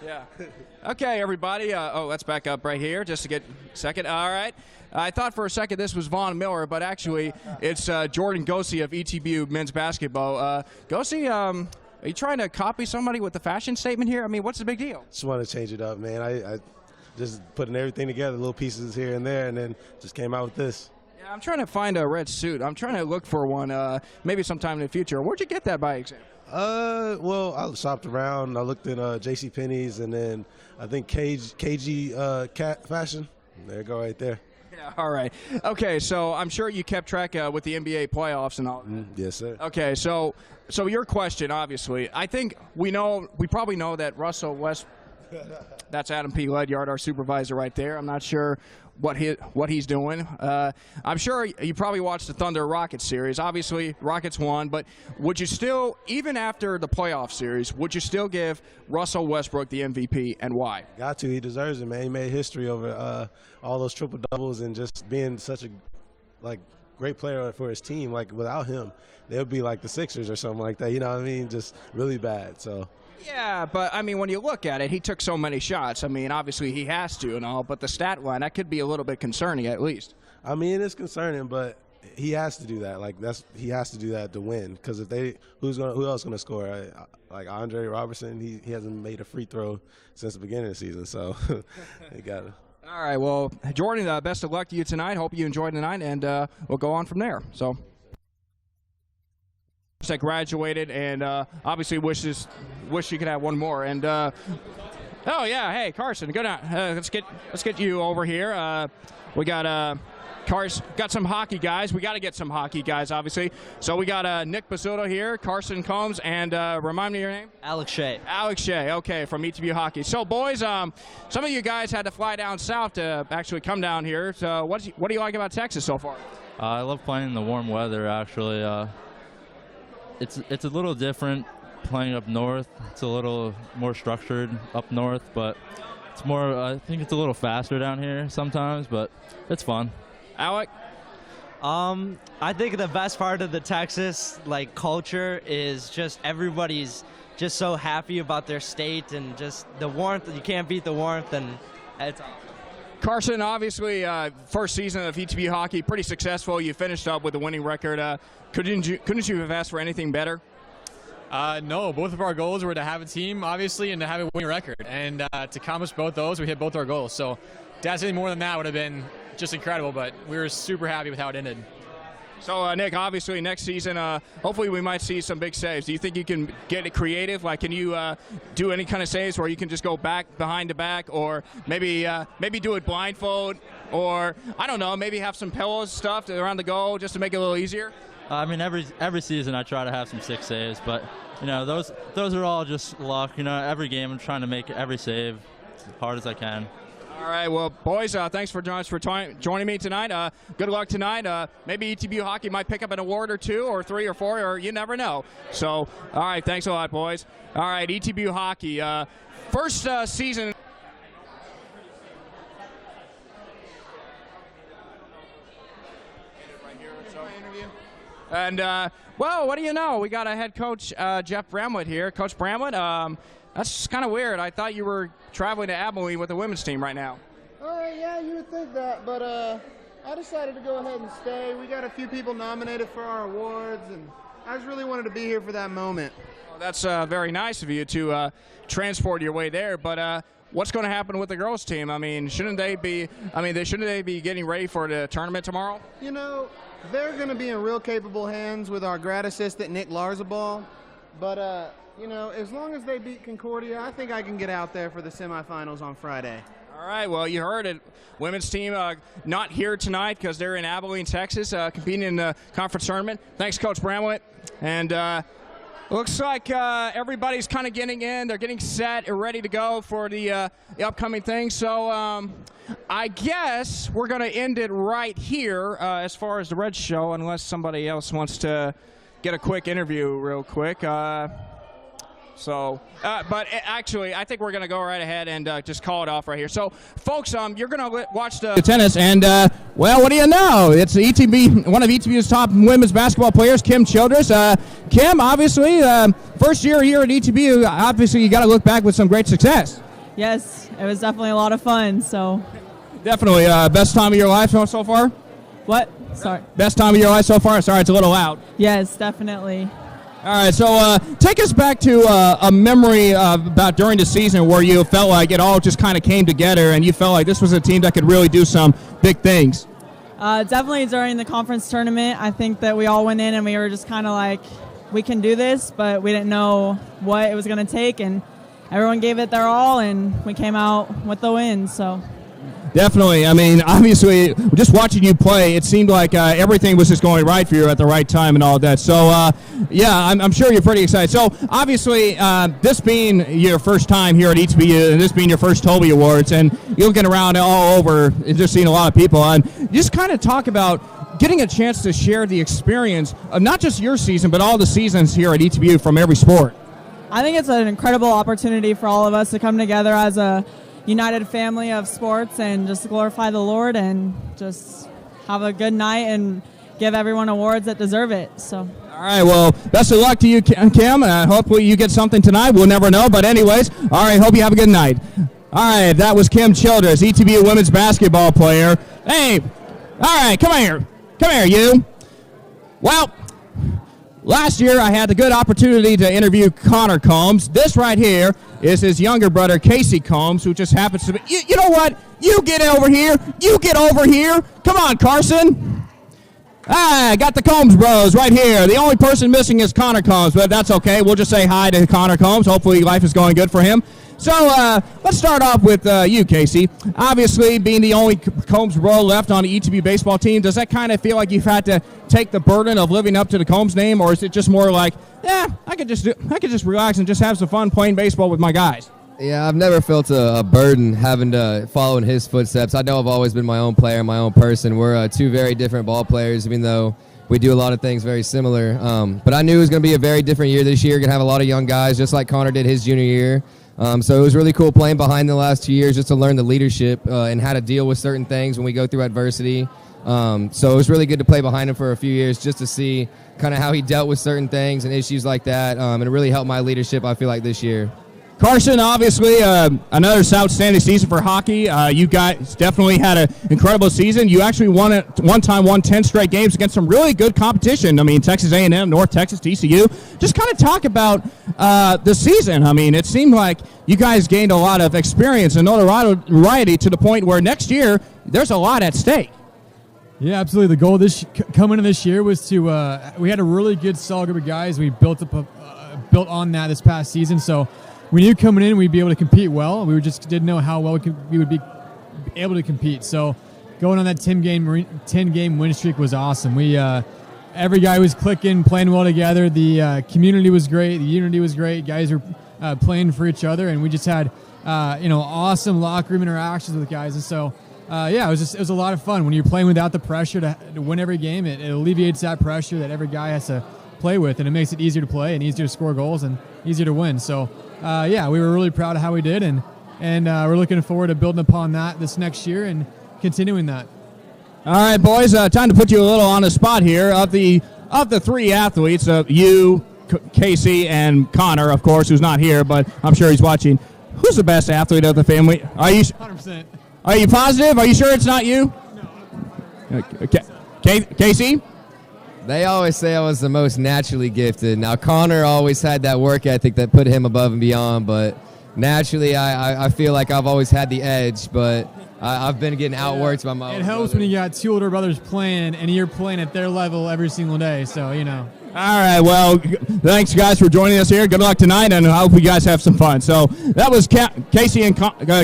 Yeah. Okay, everybody. Let's back up right here just to get a second. All right. I thought for a second this was Vaughn Miller, but actually it's Jordan GOSEY of ETBU men's basketball. GOSEY, are you trying to copy somebody with the fashion statement here? I mean, what's the big deal? Just want to change it up, man. I just putting everything together, little pieces here and there, and then just came out with this. Yeah, I'm trying to find a red suit. I'm trying to look for one maybe sometime in the future. Where'd you get that by example? Well, I shopped around. I looked in JCPenney's, and then I think KG Cat Fashion. There you go, right there. Yeah, all right. Okay, so I'm sure you kept track with the NBA playoffs and all. Yes, sir. Okay, so your question, obviously, I think we probably know that Russell Westbrook. That's Adam P. Ledyard, our supervisor right there. I'm not sure what he's doing. I'm sure you probably watched the Thunder Rockets series. Obviously, Rockets won, but would you still, even after the playoff series, would you still give Russell Westbrook the MVP, and why? Got to. He deserves it, man. He made history over all those triple doubles and just being such a great player for his team. Like without him, they would be like the Sixers or something like that. You know what I mean? Just really bad. So. Yeah, but, I mean, when you look at it, he took so many shots. I mean, obviously he has to and all, but the stat line, that could be a little bit concerning at least. I mean, it's concerning, but he has to do that. He has to do that to win. Because who else going to score? Like Andre Robertson, he hasn't made a free throw since the beginning of the season, so he got it. All right, well, Jordan, best of luck to you tonight. Hope you enjoyed tonight, and we'll go on from there. So. That graduated, and obviously wish you could have one more. And oh yeah, hey Carson, go down. Let's get you over here. We got got some hockey guys. We got to get some hockey guys, obviously. So we got Nick BOZZUTO here, Carson Combs, and remind me your name. ALEC SHEA. ALEC SHEA, okay, from ETBU Hockey. So boys, some of you guys had to fly down south to actually come down here. So what do you like about Texas so far? I love playing in the warm weather. Actually. It's a little different playing up north. It's a little more structured up north, but it's more. I think it's a little faster down here sometimes, but it's fun. ALEC? I think the best part of the Texas culture is just everybody's just so happy about their state and just the warmth. You can't beat the warmth, and it's awesome. Carson, obviously, first season of ETBU hockey, pretty successful. You finished up with a winning record. Couldn't you have asked for anything better? No, both of our goals were to have a team, obviously, and to have a winning record. And to accomplish both those, we hit both our goals. So to ask anything more than that would have been just incredible, but we were super happy with how it ended. So, Nick, obviously next season, hopefully we might see some big saves. Do you think you can get it creative? Like, can you do any kind of saves where you can just go behind the back, or maybe do it blindfold, or, I don't know, maybe have some pillows stuffed around the goal just to make it a little easier? I mean, every season I try to have some 6 saves, but, those are all just luck. Every game I'm trying to make every save as hard as I can. All right, well, boys, thanks for joining me tonight. Good luck tonight. Maybe ETBU hockey might pick up an award or 2 or 3 or 4, or you never know. So, all right, thanks a lot, boys. All right, ETBU hockey, first season. And, well, what do you know? We got a head coach, Jeff Bramlett here. Coach Bramlett, that's kind of weird. I thought you were traveling to Abilene with the women's team right now. Yeah, you would think that, but I decided to go ahead and stay. We got a few people nominated for our awards, and I just really wanted to be here for that moment. Well, that's very nice of you to transport your way there, but what's going to happen with the girls' team? I mean, shouldn't they be getting ready for the tournament tomorrow? They're going to be in real capable hands with our grad assistant, Nick Larzabal, but as long as they beat Concordia, I think I can get out there for the semifinals on Friday. All right, well, you heard it. Women's team not here tonight because they're in Abilene, Texas, competing in the conference tournament. Thanks, Coach Bramlett. And looks like everybody's kind of getting in. They're getting set and ready to go for the upcoming thing. So I guess we're going to end it right here as far as the Red Show, unless somebody else wants to get a quick interview real quick. So, but actually, I think we're going to go right ahead and just call it off right here. So, folks, you're going to watch the tennis, and, well, what do you know? It's one of ETBU's top women's basketball players, Kim Childress. Kim, obviously, first year here at ETBU, obviously you got to look back with some great success. Yes, it was definitely a lot of fun, so. Definitely. Best time of your life so far? What? Sorry. Best time of your life so far? Sorry, it's a little loud. Yes, definitely. All right, so take us back to a memory about during the season where you felt like it all just kind of came together and you felt like this was a team that could really do some big things. Definitely during the conference tournament, I think that we all went in and we were just kind of like, we can do this, but we didn't know what it was going to take, and everyone gave it their all, and we came out with the win, so. Definitely. I mean, obviously, just watching you play, it seemed like everything was just going right for you at the right time and all that. So, yeah, I'm sure you're pretty excited. So, obviously, this being your first time here at ETBU, and this being your first Toby Awards, and you're looking around all over and just seeing a lot of people, and just kind of talk about getting a chance to share the experience of not just your season, but all the seasons here at ETBU from every sport. I think it's an incredible opportunity for all of us to come together as a united family of sports and just glorify the Lord and just have a good night and give everyone awards that deserve it. So. All right, well, best of luck to you, Kim. Hopefully you get something tonight. We'll never know. But anyways, all right, hope you have a good night. All right, that was Kim Childress, ETBU women's basketball player. Hey, all right, come here. Come here, you. Well, last year I had the good opportunity to interview Connor Combs. This right here is his younger brother, Casey Combs, who just happens to be, you know what? You get over here. You get over here. Come on, Carson. I got the Combs bros right here. The only person missing is Connor Combs, but that's okay. We'll just say hi to Connor Combs. Hopefully life is going good for him. So let's start off with you, Casey. Obviously, being the only Combs bro left on the ETB baseball team, does that kind of feel like you've had to take the burden of living up to the Combs name, or is it just more like, yeah, I could just relax and just have some fun playing baseball with my guys? Yeah, I've never felt a burden having to follow in his footsteps. I know I've always been my own player, my own person. We're two very different ball players, even though we do a lot of things very similar. But I knew it was going to be a very different year this year. Going to have a lot of young guys, just like Connor did his junior year. So it was really cool playing behind the last 2 years just to learn the leadership and how to deal with certain things when we go through adversity. So it was really good to play behind him for a few years just to see kind of how he dealt with certain things and issues like that. And it really helped my leadership, I feel like, this year. Carson, obviously, another outstanding season for hockey. You guys definitely had an incredible season. You actually won 10 straight games against some really good competition. I mean, Texas A&M, North Texas, TCU. Just kind of talk about the season. I mean, it seemed like you guys gained a lot of experience and notoriety to the point where next year there's a lot at stake. Yeah, absolutely. The goal coming into this year was to we had a really good solid group of guys. We built built on that this past season. So we knew coming in we'd be able to compete well. We just didn't know how well we would be able to compete. So going on that 10-game win streak was awesome. We every guy was clicking, playing well together. The community was great. The unity was great. Guys were playing for each other, and we just had awesome locker room interactions with guys. And so yeah, it was a lot of fun when you're playing without the pressure to win every game. It alleviates that pressure that every guy has to play with, and it makes it easier to play and easier to score goals and easier to win. So yeah, we were really proud of how we did, and we're looking forward to building upon that this next year and continuing that. All right, boys, time to put you a little on the spot here. Of the three athletes, you, Casey, and Connor, of course, who's not here, but I'm sure he's watching. Who's the best athlete of the family? Are you 100%. Are you positive? Are you sure it's not you? No. Okay. Casey? They always say I was the most naturally gifted. Now, Connor always had that work ethic that put him above and beyond, but naturally I feel like I've always had the edge, but I've been getting outworked by my older helps brother. when you got two older brothers playing and you're playing at their level every single day, so All right, well, thanks, guys, for joining us here. Good luck tonight, and I hope you guys have some fun. So that was Casey and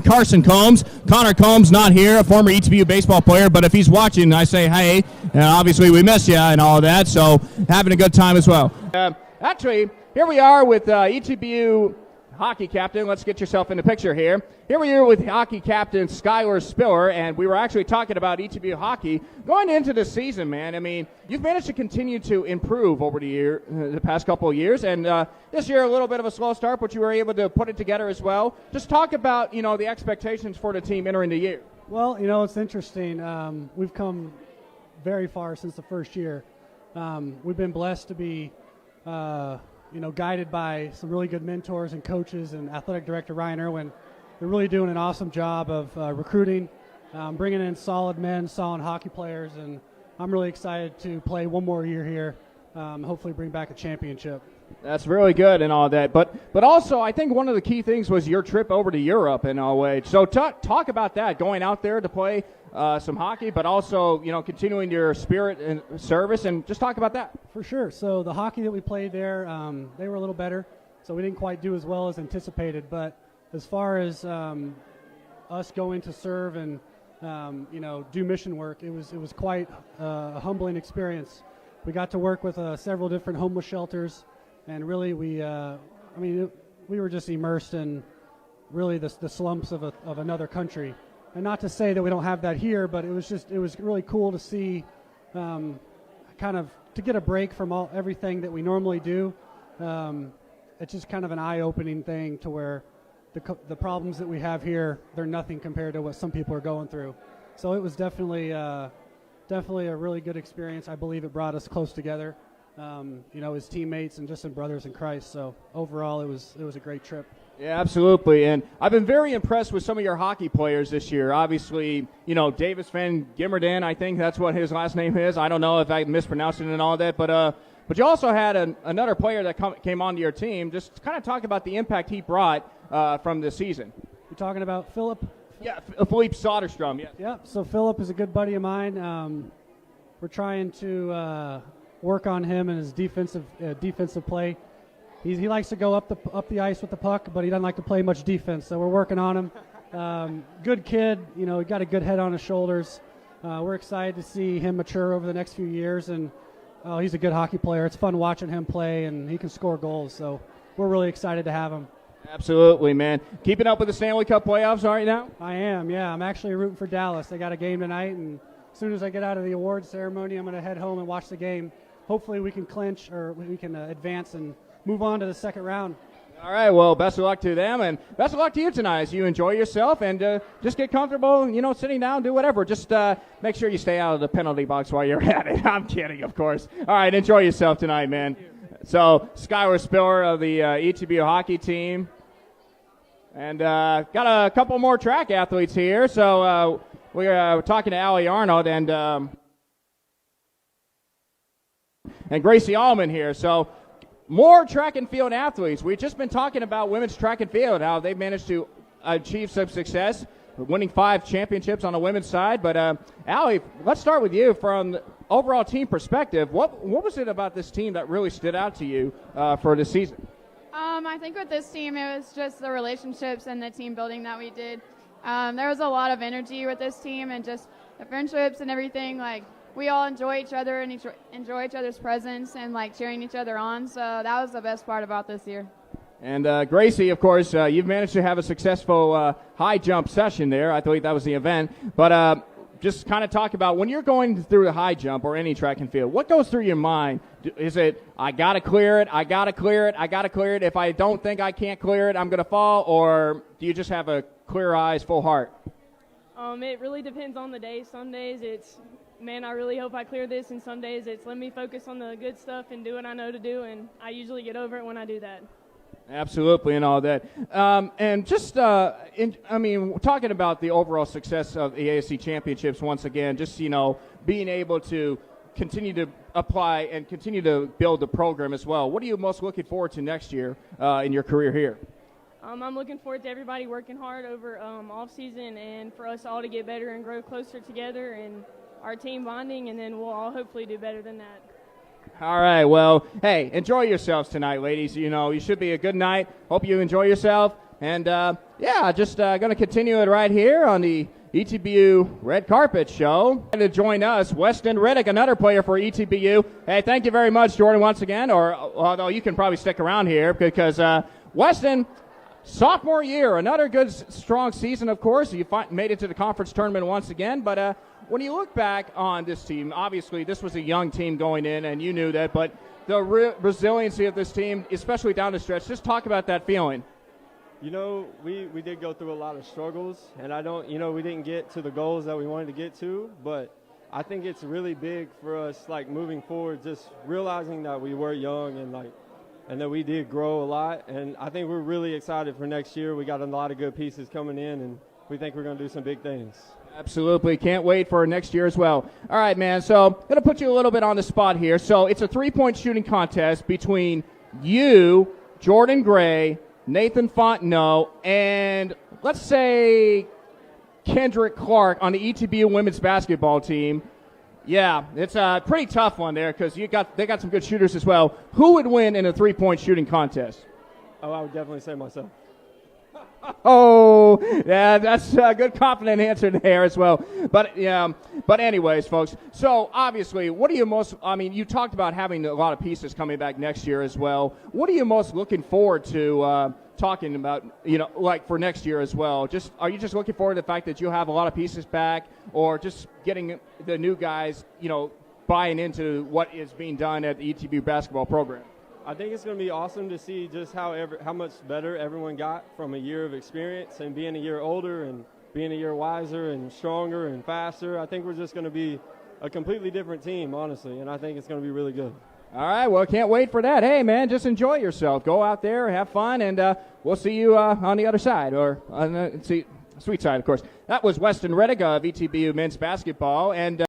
Carson Combs. Connor Combs not here, a former ETBU baseball player, but if he's watching, I say hey, and obviously we miss you and all of that, so having a good time as well. Actually, here we are with ETBU hockey captain. Let's get yourself in the picture here. Here we are with hockey captain SKYLER Spiller, and we were actually talking about ETBU hockey going into the season, man. I mean, you've managed to continue to improve over the past couple of years, and this year a little bit of a slow start, but you were able to put it together as well. Just talk about, the expectations for the team entering the year. Well, it's interesting. We've come very far since the first year. We've been blessed to be guided by some really good mentors and coaches, and athletic director Ryan Irwin. They're really doing an awesome job of recruiting, bringing in solid men, solid hockey players, and I'm really excited to play one more year here, hopefully bring back a championship. That's really good and all that, but also I think one of the key things was your trip over to Europe and all that. So talk about that, going out there to play some hockey, but also continuing your spirit and service, and just talk about that. For sure. So the hockey that we played there, they were a little better, so we didn't quite do as well as anticipated. But as far as us going to serve and do mission work, it was quite a humbling experience. We got to work with several different homeless shelters. And really, we were just immersed in really the slumps of another country. And not to say that we don't have that here, but it was really cool to see, kind of to get a break from everything that we normally do. It's just kind of an eye-opening thing to where the problems that we have here, they're nothing compared to what some people are going through. So it was definitely a really good experience. I believe it brought us close together. As teammates and just as brothers in Christ. So overall, it was a great trip. Yeah, absolutely. And I've been very impressed with some of your hockey players this year. Obviously, Davis Van Gimmerdin, I think that's what his last name is. I don't know if I mispronounced it and all that, but you also had another player that came onto your team. Just kind of talk about the impact he brought from this season. You're talking about Philip? Yeah, Philippe Soderstrom. Yeah. Yeah. So Philip is a good buddy of mine. We're trying to work on him and his defensive play. He likes to go up the ice with the puck, but he doesn't like to play much defense. So we're working on him. Good kid, he got a good head on his shoulders. We're excited to see him mature over the next few years, and he's a good hockey player. It's fun watching him play, and he can score goals. So we're really excited to have him. Absolutely, man. Keeping up with the Stanley Cup playoffs right now? I am, yeah. I'm actually rooting for Dallas. They got a game tonight, and as soon as I get out of the awards ceremony, I'm going to head home and watch the game. Hopefully we can clinch, or we can advance and move on to the second round. All right, well, best of luck to them, and best of luck to you tonight as you enjoy yourself, and just get comfortable, sitting down, do whatever. Just make sure you stay out of the penalty box while you're at it. I'm kidding, of course. All right, enjoy yourself tonight, man. So, SKYLER Spiller of the ETBU hockey team. And got a couple more track athletes here. So we're talking to Allie Arnold and Gracie Allman here. So more track and field athletes. We've just been talking about women's track and field, how they've managed to achieve some success, winning 5 championships on the women's side. But Allie, let's start with you from the overall team perspective. What was it about this team that really stood out to you for this season? I think with this team, it was just the relationships and the team building that we did. There was a lot of energy with this team and just the friendships and everything. Like, we all enjoy each other and enjoy each other's presence and, like, cheering each other on. So that was the best part about this year. And Gracie, of course, you've managed to have a successful high jump session there. I believe that was the event. But just kind of talk about when you're going through the high jump or any track and field, what goes through your mind? Is it, I got to clear it, I got to clear it, I got to clear it. If I don't think I can't clear it, I'm going to fall? Or do you just have a clear eyes, full heart? It really depends on the day. Some days it's, man, I really hope I clear this. And some days it's, let me focus on the good stuff and do what I know to do. And I usually get over it when I do that. Absolutely, and all that. And just, talking about the overall success of the ASC championships once again, just, being able to continue to apply and continue to build the program as well. What are you most looking forward to next year in your career here? I'm looking forward to everybody working hard over off season and for us all to get better and grow closer together and our team bonding, and then we'll all hopefully do better than that. All right, well, hey, enjoy yourselves tonight, ladies. You should be a good night. Hope you enjoy yourself. And, just going to continue it right here on the ETBU Red Carpet Show. And to join us, Weston Riddick, another player for ETBU. Hey, thank you very much, Jordan, once again. Or although you can probably stick around here because Weston, sophomore year, another good, strong season, of course. You made it to the conference tournament once again. But when you look back on this team, obviously this was a young team going in, and you knew that. But the resiliency of this team, especially down the stretch, just talk about that feeling. You know, we did go through a lot of struggles, and we didn't get to the goals that we wanted to get to, but I think it's really big for us, like, moving forward, just realizing that we were young and that we did grow a lot, and I think we're really excited for next year. We got a lot of good pieces coming in, and we think we're going to do some big things. Absolutely. Can't wait for next year as well. All right, man, so I'm going to put you a little bit on the spot here. So it's a three-point shooting contest between you, Jordan Gray, Nathan Fontenot, and let's say Kendrick Clark on the ETBU women's basketball team. Yeah, it's a pretty tough one there because they got some good shooters as well. Who would win in a three-point shooting contest? Oh, I would definitely say myself. Oh, yeah, that's a good confident answer there as well. But anyways, folks, so obviously, what are you most, you talked about having a lot of pieces coming back next year as well. What are you most looking forward to talking about, like for next year as well? Are you just looking forward to the fact that you'll have a lot of pieces back, or just getting the new guys, buying into what is being done at the ETBU basketball program? I think it's going to be awesome to see just how much better everyone got from a year of experience and being a year older and being a year wiser and stronger and faster. I think we're just going to be a completely different team, honestly, and I think it's going to be really good. All right, well, can't wait for that. Hey, man, just enjoy yourself. Go out there, have fun, and we'll see you on the other side, or on the sweet side, of course. That was Weston Reddick of ETBU men's basketball, and